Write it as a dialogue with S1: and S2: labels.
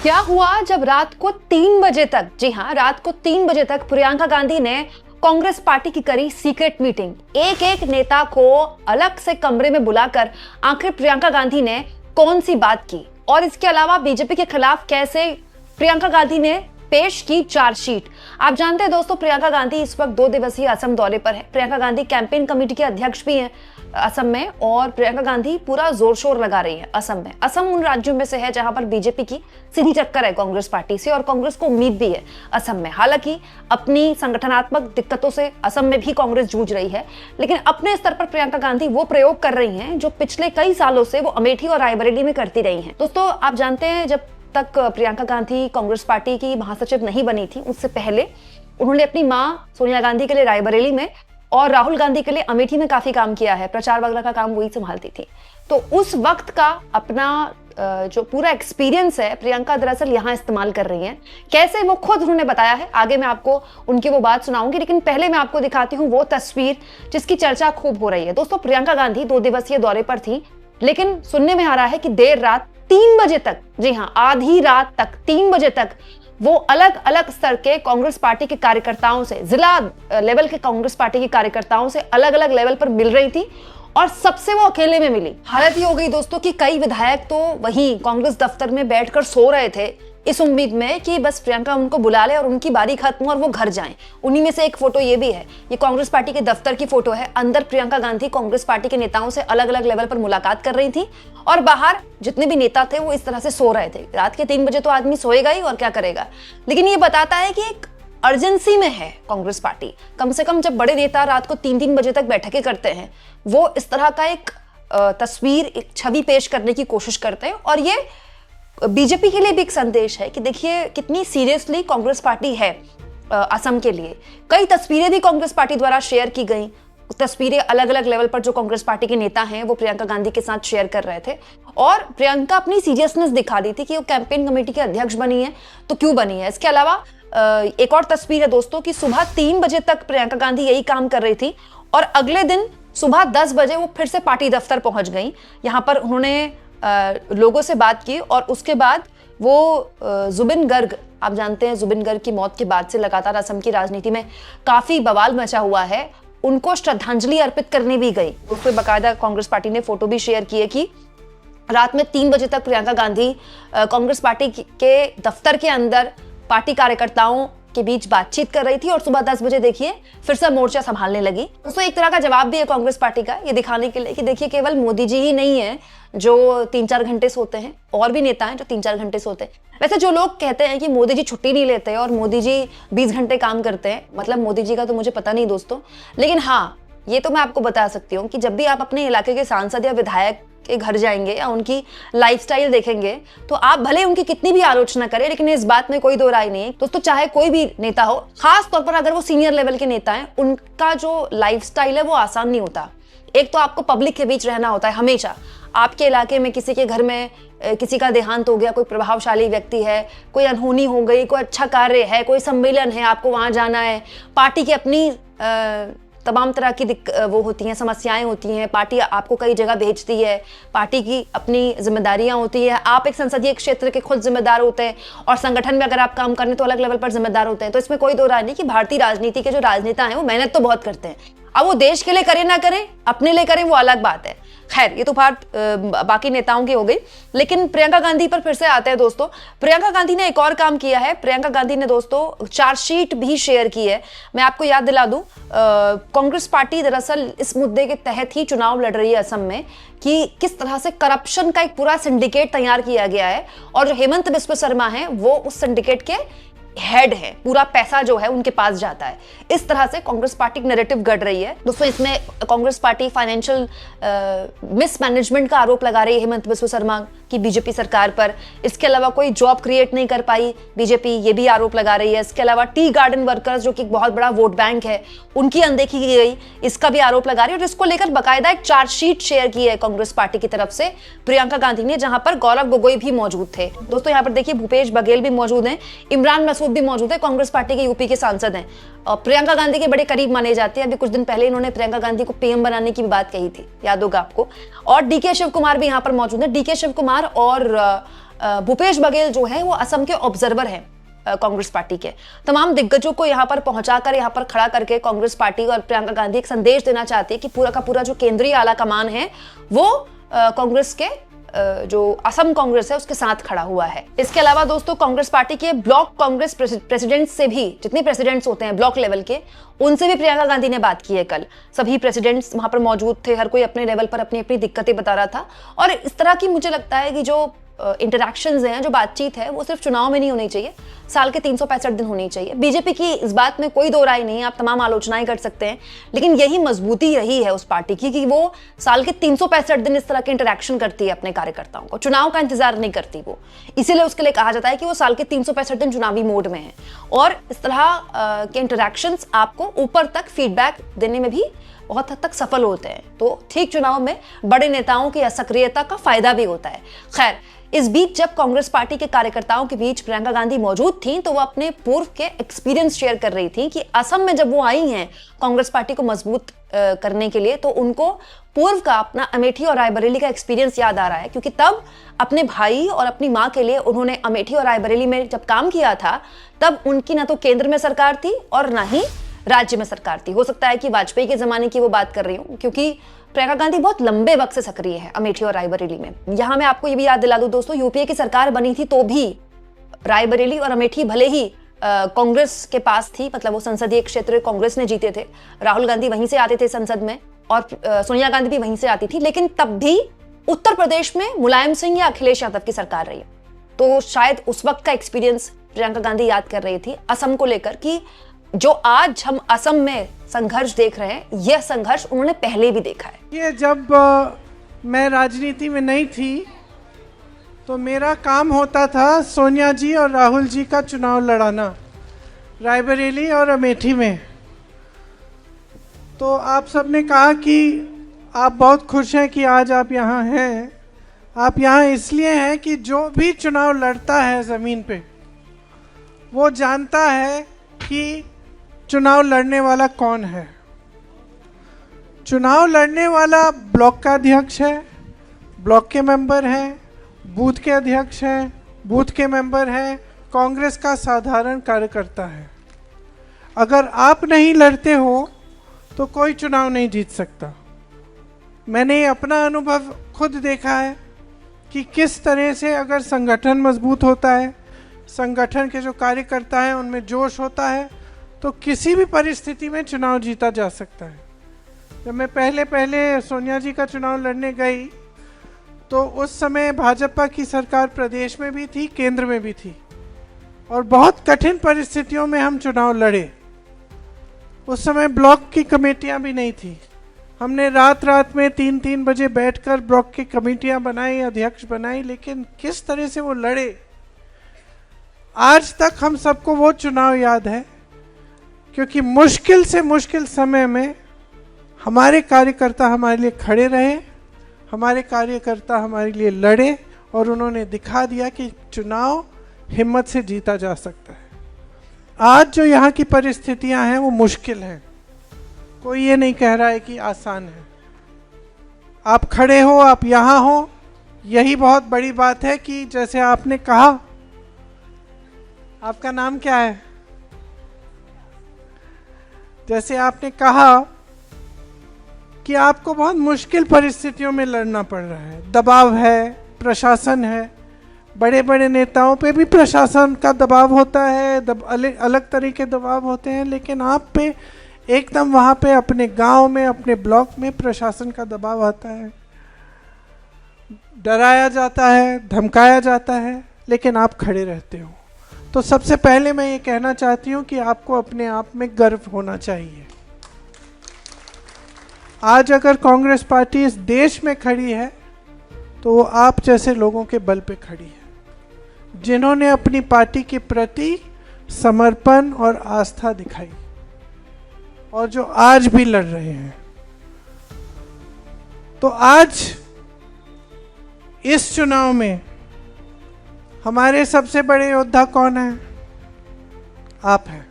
S1: क्या हुआ जब रात को 3 बजे तक, जी हाँ, रात को 3 बजे तक प्रियंका गांधी ने कांग्रेस पार्टी की करी सीक्रेट मीटिंग। एक एक नेता को अलग से कमरे में बुलाकर आखिर प्रियंका गांधी ने कौन सी बात की, और इसके अलावा बीजेपी के खिलाफ कैसे प्रियंका गांधी ने पेश की चार्जशीट। आप जानते हैं दोस्तों, प्रियंका गांधी इस वक्त 2 दिवसीय असम दौरे पर है। प्रियंका गांधी कैंपेन कमेटी के अध्यक्ष भी हैं असम में, और प्रियंका गांधी पूरा जोर शोर लगा रही है असम में। असम उन राज्यों में से है जहां पर बीजेपी की सीधी टक्कर है कांग्रेस पार्टी से, और कांग्रेस को उम्मीद भी है असम में। हालांकि अपनी संगठनात्मक दिक्कतों से असम में भी कांग्रेस जूझ रही है, लेकिन अपने स्तर पर प्रियंका गांधी वो प्रयोग कर रही हैं जो पिछले कई सालों से वो अमेठी और रायबरेली में करती रही हैं। दोस्तों, आप जानते हैं, जब तक प्रियंका गांधी कांग्रेस पार्टी की महासचिव नहीं बनी थी, उससे पहले उन्होंने अपनी मां सोनिया गांधी के लिए रायबरेली में और राहुल गांधी के लिए अमेठी में काफी काम किया है। प्रचार वगैरह का काम वही संभालती थी। तो उस वक्त का अपना जो पूरा एक्सपीरियंस है प्रियंका दरअसल यहाँ इस्तेमाल कर रही हैं। कैसे, वो खुद उन्होंने बताया है। आगे मैं आपको उनकी वो बात सुनाऊंगी, लेकिन पहले मैं आपको दिखाती हूँ वो तस्वीर जिसकी चर्चा खूब हो रही है। दोस्तों, प्रियंका गांधी 2 दिवसीय दौरे पर थी, लेकिन सुनने में आ रहा है कि देर रात 3 बजे तक, जी हाँ, आधी रात तक 3 बजे तक वो अलग अलग स्तर के कांग्रेस पार्टी के कार्यकर्ताओं से, जिला लेवल के कांग्रेस पार्टी के कार्यकर्ताओं से अलग अलग लेवल पर मिल रही थी, और सबसे वो अकेले में मिली। हालत ये हो गई दोस्तों कि कई विधायक तो वहीं कांग्रेस दफ्तर में बैठकर सो रहे थे, इस उम्मीद में कि बस प्रियंका उनको बुला ले और उनकी बारी खत्म और वो घर जाएं। उन्हीं में से एक फोटो ये भी है, ये कांग्रेस पार्टी के दफ्तर की फोटो है। अंदर प्रियंका गांधी कांग्रेस पार्टी के नेताओं से अलग अलग लेवल पर मुलाकात कर रही थी, और बाहर जितने भी नेता थे वो इस तरह से सो रहे थे। रात के 3 बजे तो आदमी सोएगा ही, और क्या करेगा। लेकिन ये बताता है कि एक अर्जेंसी में है कांग्रेस पार्टी। कम से कम जब बड़े नेता रात को 3-3 बजे तक बैठकें करते हैं, वो इस तरह का एक तस्वीर, एक छवि पेश करने की कोशिश करते हैं। और ये बीजेपी के लिए भी एक संदेश है कि देखिए कितनी सीरियसली कांग्रेस पार्टी है असम के लिए। कई तस्वीरें भी कांग्रेस पार्टी द्वारा शेयर की गई, तस्वीरें अलग अलग लेवल पर जो कांग्रेस पार्टी के नेता हैं वो प्रियंका गांधी के साथ शेयर कर रहे थे, और प्रियंका अपनी सीरियसनेस दिखा रही थी कि वो कैंपेन कमेटी के अध्यक्ष बनी है तो क्यों बनी है। इसके अलावा एक और तस्वीर है दोस्तों कि सुबह 3 बजे तक प्रियंका गांधी यही काम कर रही थी, और अगले दिन सुबह 10 बजे वो फिर से पार्टी दफ्तर पहुंच गई। यहाँ पर उन्होंने लोगों से बात की, और उसके बाद वो जुबिन गर्ग, आप जानते हैं जुबिन गर्ग की मौत के बाद से लगातार असम की राजनीति में काफी बवाल मचा हुआ है, उनको श्रद्धांजलि अर्पित करने भी गई। उस पर बाकायदा कांग्रेस पार्टी ने फोटो भी शेयर की है कि रात में 3 बजे तक प्रियंका गांधी कांग्रेस पार्टी के दफ्तर के अंदर पार्टी कार्यकर्ताओं के बीच बातचीत कर रही थी, और सुबह 10 बजे देखिए फिर से मोर्चा संभालने लगी। दोस्तों, एक तरह का जवाब भी है कांग्रेस पार्टी का, ये दिखाने के लिए कि देखिए केवल मोदी जी ही नहीं है जो 3-4 घंटे सोते हैं, और भी नेता हैं जो 3-4 घंटे सोते हैं। वैसे जो लोग कहते हैं कि मोदी जी छुट्टी नहीं लेते और मोदी जी 20 घंटे काम करते हैं, मतलब मोदी जी का तो मुझे पता नहीं दोस्तों, लेकिन हाँ, ये तो मैं आपको बता सकती हूँ कि जब भी आप अपने इलाके के सांसद या विधायक के घर जाएंगे या उनकी लाइफस्टाइल देखेंगे, तो आप भले उनकी कितनी भी आलोचना करें, लेकिन इस बात में कोई दो राय नहीं है दोस्तों, चाहे कोई भी नेता हो, खास तौर पर अगर वो सीनियर लेवल के नेता हैं, उनका जो लाइफस्टाइल है वो आसान नहीं होता। एक तो आपको पब्लिक के बीच रहना होता है हमेशा। आपके इलाके में किसी के घर में किसी का देहांत हो गया, कोई प्रभावशाली व्यक्ति है, कोई अनहोनी हो गई, कोई अच्छा कार्य है, कोई सम्मेलन है, आपको वहां जाना है। पार्टी की अपनी तमाम तरह की वो होती हैं, समस्याएं होती हैं, पार्टी आपको कई जगह भेजती है, पार्टी की अपनी जिम्मेदारियां होती है, आप एक संसदीय क्षेत्र के खुद जिम्मेदार होते हैं, और संगठन में अगर आप काम करने तो अलग लेवल पर जिम्मेदार होते हैं। तो इसमें कोई दो राय नहीं कि भारतीय राजनीति के जो राजनेता हैं वो मेहनत तो बहुत करते हैं। अब वो देश के लिए करें ना करें, अपने लिए करें, वो अलग बात है। खैर, ये तो बात बाकी नेताओं की हो गई, लेकिन प्रियंका गांधी पर फिर से आते हैं दोस्तों। प्रियंका गांधी ने एक और काम किया है। प्रियंका गांधी ने दोस्तों चार्जशीट भी शेयर की है। मैं आपको याद दिला दूं, कांग्रेस पार्टी दरअसल इस मुद्दे के तहत ही चुनाव लड़ रही है असम में कि किस तरह से करप्शन का एक पूरा सिंडिकेट तैयार किया गया है, और जो हेमंत बिस्व शर्मा है वो उस सिंडिकेट के हेड है। पूरा पैसा जो है उनके पास जाता है। इस तरह से कांग्रेस पार्टी नैरेटिव गढ़ रही है दोस्तों। इसमें कांग्रेस पार्टी फाइनेंशियल मिसमैनेजमेंट का आरोप लगा रही है हेमंत बिस्व शर्मा की बीजेपी सरकार पर। इसके अलावा कोई जॉब क्रिएट नहीं कर पाई बीजेपी, ये भी आरोप लगा रही है। इसके अलावा टी गार्डन वर्कर्स जो कि एक बहुत बड़ा वोट बैंक है, उनकी अनदेखी की गई, इसका भी आरोप लगा रही है। और इसको लेकर बाकायदा एक चार्जशीट शेयर की है कांग्रेस पार्टी की तरफ से प्रियंका गांधी ने, जहां पर गौरव गोगोई भी मौजूद थे दोस्तों। यहाँ पर देखिए भूपेश बघेल भी मौजूद हैं, इमरान मसूद भी मौजूद है, कांग्रेस पार्टी के यूपी के सांसद हैं, और प्रियंका गांधी के बड़े करीब माने जाते हैं। अभी कुछ दिन पहले इन्होंने प्रियंका गांधी को पीएम बनाने की भी बात कही थी, याद होगा आपको। और डीके शिव कुमार भी यहाँ पर मौजूद है। डीके शिव कुमार और भूपेश बघेल जो है वो असम के ऑब्जर्वर हैं कांग्रेस पार्टी के। तमाम दिग्गजों को यहाँ पर पहुंचाकर, यहाँ पर खड़ा करके कांग्रेस पार्टी और प्रियंका गांधी एक संदेश देना चाहती है कि पूरा का पूरा जो केंद्रीय आला कमान है वो कांग्रेस के जो असम कांग्रेस है उसके साथ खड़ा हुआ है। इसके अलावा दोस्तों कांग्रेस पार्टी के ब्लॉक कांग्रेस प्रेसिडेंट से भी, जितने प्रेसिडेंट्स होते हैं ब्लॉक लेवल के, उनसे भी प्रियंका गांधी ने बात की है कल। सभी प्रेसिडेंट्स वहां पर मौजूद थे, हर कोई अपने लेवल पर अपनी अपनी दिक्कतें बता रहा था। और इस तरह की मुझे लगता है कि जो इंटरैक्शंस हैं, जो बातचीत है, वो सिर्फ चुनाव में नहीं होनी चाहिए, साल के 365 दिन होनी चाहिए। बीजेपी की इस बात में कोई दो राय नहीं है, आप तमाम आलोचनाएं कर सकते हैं, लेकिन यही मजबूती रही है उस पार्टी की कि वो साल के 365 दिन इस तरह के इंटरैक्शन करती है अपने कार्यकर्ताओं को, चुनाव का इंतजार नहीं करती वो। इसीलिए उसके लिए कहा जाता है कि वो साल के 365 दिन चुनावी मोड में है। और इस तरह के इंटरैक्शंस आपको ऊपर तक फीडबैक देने में भी बहुत हद तक सफल होते हैं। तो ठीक चुनाव में बड़े नेताओं की असक्रियता का फायदा भी होता है। खैर, इस बीच जब कांग्रेस पार्टी के कार्यकर्ताओं के बीच प्रियंका गांधी मौजूद थीं, तो वो अपने पूर्व के एक्सपीरियंस शेयर कर रही थी कि असम में जब वो आई हैं कांग्रेस पार्टी को मजबूत करने के लिए, तो उनको पूर्व का अपना अमेठी और रायबरेली का एक्सपीरियंस याद आ रहा है, क्योंकि तब अपने भाई और अपनी माँ के लिए उन्होंने अमेठी और रायबरेली में जब काम किया था, तब उनकी ना तो केंद्र में सरकार थी और ना ही राज्य में सरकार थी। हो सकता है कि वाजपेयी के जमाने की वो बात कर रही हूँ, क्योंकि प्रियंका गांधी बहुत लंबे वक्त से सक्रिय है अमेठी और रायबरेली में। यहां मैं आपको ये भी याद दिला दूं दोस्तों, यूपीए की सरकार बनी थी तो भी रायबरेली और अमेठी भले ही कांग्रेस के पास थी, मतलब वो संसदीय क्षेत्र कांग्रेस ने जीते थे, राहुल गांधी वहीं से आते थे संसद में और सोनिया गांधी भी वहीं से आती थी, लेकिन तब भी उत्तर प्रदेश में मुलायम सिंह या अखिलेश यादव की सरकार रही। तो शायद उस वक्त का एक्सपीरियंस प्रियंका गांधी याद कर रही थी असम को लेकर कि जो आज हम असम में संघर्ष देख रहे हैं, यह संघर्ष उन्होंने पहले भी देखा है।
S2: ये जब मैं राजनीति में नहीं थी तो मेरा काम होता था सोनिया जी और राहुल जी का चुनाव लड़ाना रायबरेली और अमेठी में। तो आप सबने कहा कि आप बहुत खुश हैं कि आज आप यहाँ हैं। आप यहाँ इसलिए हैं कि जो भी चुनाव लड़ता है ज़मीन पे, वो जानता है कि चुनाव लड़ने वाला कौन है। चुनाव लड़ने वाला ब्लॉक का अध्यक्ष है, ब्लॉक के मेंबर हैं, बूथ के अध्यक्ष हैं, बूथ के मेंबर हैं, कांग्रेस का साधारण कार्यकर्ता है। अगर आप नहीं लड़ते हो तो कोई चुनाव नहीं जीत सकता। मैंने अपना अनुभव खुद देखा है कि किस तरह से अगर संगठन मजबूत होता है, संगठन के जो कार्यकर्ता हैं उनमें जोश होता है, तो किसी भी परिस्थिति में चुनाव जीता जा सकता है। जब मैं पहले सोनिया जी का चुनाव लड़ने गई तो उस समय भाजपा की सरकार प्रदेश में भी थी, केंद्र में भी थी, और बहुत कठिन परिस्थितियों में हम चुनाव लड़े। उस समय ब्लॉक की कमेटियां भी नहीं थी। हमने रात में 3-3 बजे बैठकर ब्लॉक की कमेटियां बनाई, अध्यक्ष बनाई, लेकिन किस तरह से वो लड़े, आज तक हम सबको वो चुनाव याद है। क्योंकि मुश्किल से मुश्किल समय में हमारे कार्यकर्ता हमारे लिए खड़े रहे, हमारे कार्यकर्ता हमारे लिए लड़े, और उन्होंने दिखा दिया कि चुनाव हिम्मत से जीता जा सकता है। आज जो यहाँ की परिस्थितियाँ हैं वो मुश्किल हैं, कोई ये नहीं कह रहा है कि आसान है। आप खड़े हो, आप यहाँ हो, यही बहुत बड़ी बात है। कि जैसे आपने कहा, आपका नाम क्या है? जैसे आपने कहा कि आपको बहुत मुश्किल परिस्थितियों में लड़ना पड़ रहा है, दबाव है, प्रशासन है, बड़े बड़े नेताओं पे भी प्रशासन का दबाव होता है, अलग तरह के दबाव होते हैं, लेकिन आप पे एकदम वहाँ पे अपने गांव में, अपने ब्लॉक में प्रशासन का दबाव आता है, डराया जाता है, धमकाया जाता है, लेकिन आप खड़े रहते हो। तो सबसे पहले मैं ये कहना चाहती हूँ कि आपको अपने आप में गर्व होना चाहिए। आज अगर कांग्रेस पार्टी इस देश में खड़ी है तो वो आप जैसे लोगों के बल पे खड़ी है, जिन्होंने अपनी पार्टी के प्रति समर्पण और आस्था दिखाई, और जो आज भी लड़ रहे हैं। तो आज इस चुनाव में हमारे सबसे बड़े योद्धा कौन है? आप हैं।